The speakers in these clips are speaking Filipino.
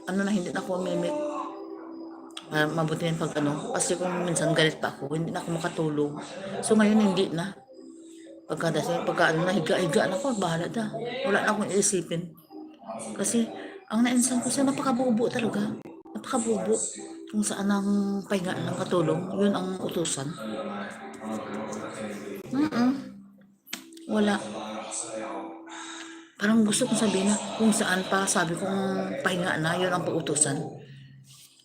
ano na, hindi na ako mimik. Mabuti na pag ano, kasi kung minsan galit pa ako, hindi na ako makatulog. So ngayon hindi na. Pagka ano na, higa-higa na ako, bahala na. Wala na akong iisipin. Kasi ang nainsan ko siya, napakabubo talaga. Napakabubo. Kung saan ang pahinga ng katulong, yun ang utusan. Wala. Parang gusto kong sabihin na kung saan pa, sabi kong pahinga na, yun ang pautusan.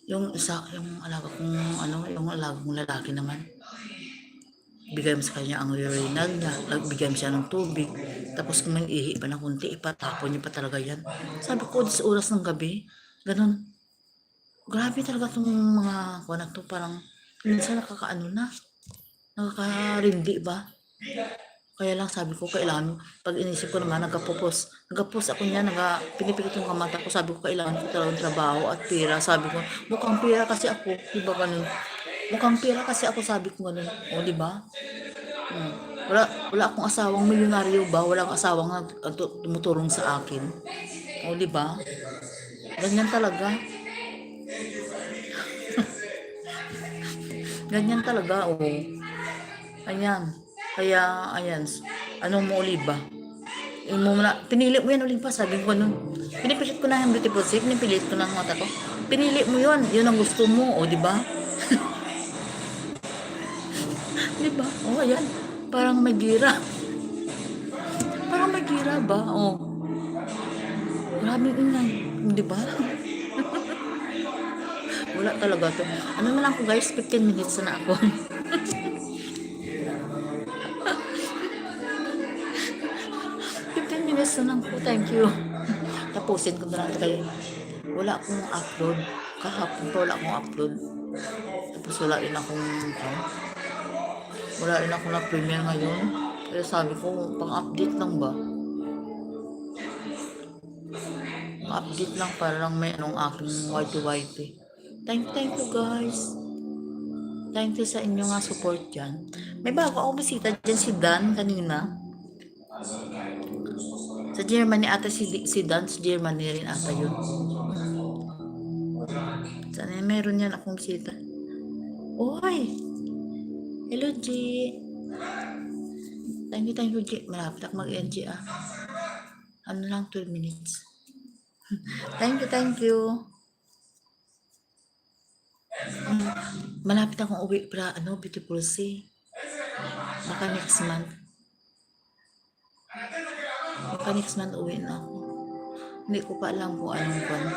Yung isa, yung alaga kong ano, yung alaga kong lalaki naman. Bigay mo sa kanya ang urinal niya, bigay mo siya ng tubig. Tapos kung may ihi pa ng kunti, ipatapon niya pa talaga yan. Sabi ko, sa oras ng gabi, ganun. Grabe talaga itong mga kuha na to, parang minsan nakakaano na, nakakarindi ba? Kaya lang sabi ko, kailangan, pag inisip ko naman, nagapopos ako niya, pinipilit yung kamata ko, sabi ko, kailangan ko talagang trabaho at pera. Sabi ko, mukhang pera kasi ako, di ba ganun? Mukhang pera kasi ako, sabi ko ganun. O, di ba? Wala akong asawang milyonaryo ba? Wala akong asawang tumutulong sa akin. O, di ba? Ganyan talaga. Ganyan talaga, o. Ayan. Kaya, ayan. Ano mo, Oliba? Pinili mo yan, Oliba. Sabi ko nun. Pinipilit ko na yung beautiful shape. Pinipilit ko na ang mata ko. Pinili mo yun. Yun ang gusto mo. O, di ba? Di ba? O, ayan. Parang may gira. Parang may gira ba? O. Maraming ingay. Di ba? Wala talaga to. Ano na lang ko guys, 15 minutes na ako. Minutes na lang po, thank you. Tapusin ko na lang kayo. Wala akong upload. Kahapon pa wala akong upload. Tapos wala rin akong na-premiere ngayon. Kaya sabi ko, pang-update lang ba? Update lang para lang may anong aking YT. Thank you guys. Thank you sa inyo nga support dyan. May bago ako bisita dyan, si Dan kanina. Sa Germany ata si Dan, sa Germany rin ata yun. Sana meron yan akong bisita. Oy! Hello, G. Thank you, G. Malapit ako mag-NG Ano lang, 12 minutes. Thank you. Malapit akong uwi para beautiful sea. Baka next month. Next month uwi na ako. Hindi ko pa alam kung anong pan.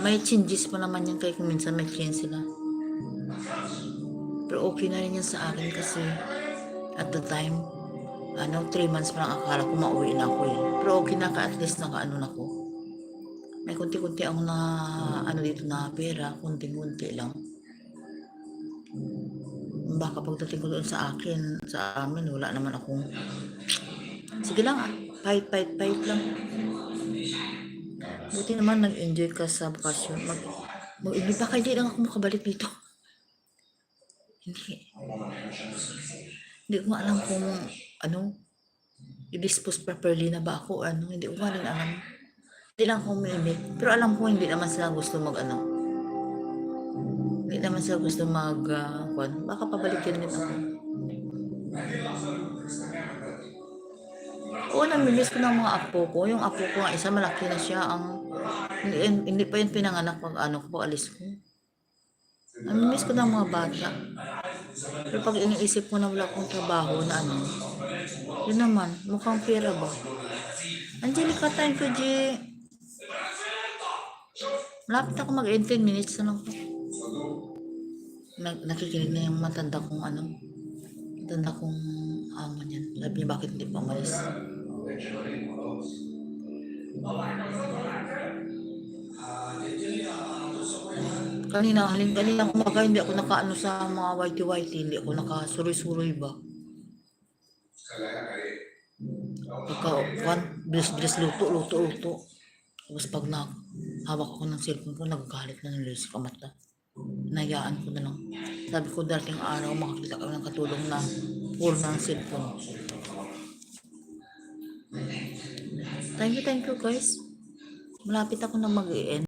May changes pa naman yan kaya kung minsan may change sila. Pero okay na rin yan sa akin kasi at the time, 3 months pa lang akala ko mauwi na ako eh. Pero okay na at least naka-ano na ako. May kunti-kunti ako na dito na pera, kunti-kunti lang. Baka pagdating ko doon sa amin, wala naman akong sige lang fight lang. Buti naman nag-enjoy ka sa bakasyon. Mag-enjoy baka hindi lang ako makabalik dito. Hindi ko alam kung i-dispose properly na ba ako hindi ko rin alam. Hindi lang ako umimik. Pero alam ko hindi naman sila gusto hindi naman sila gusto baka pabalikin din ako. Oo, namimiss ko ng mga apo ko. Yung apo ko nga isa, malaki na siya. Hindi pa yun pinanganak pag alis ko. Namimiss ko ng mga bata. Pero pag iniisip ko na wala akong trabaho na yun naman, mukhang pera ba? Angelica, thank you, G. Malapit ako 10 minutes na lang. Nakikinig na yung matanda kong amo niyan. Sabi niya, bakit hindi pa umalis? Kanina umaga hindi ako nakaano sa mga YT, hindi ako nakasuroy-suroy ba? Bilis luto. Tapos pag hawak ako ng cellphone ko, nagagalit na ng sa kamata. Nayaan ko na lang. Sabi ko, dating araw, makakita kami ng katulong na full ng cellphone. Thank you guys. Malapit ako na mag-i-end.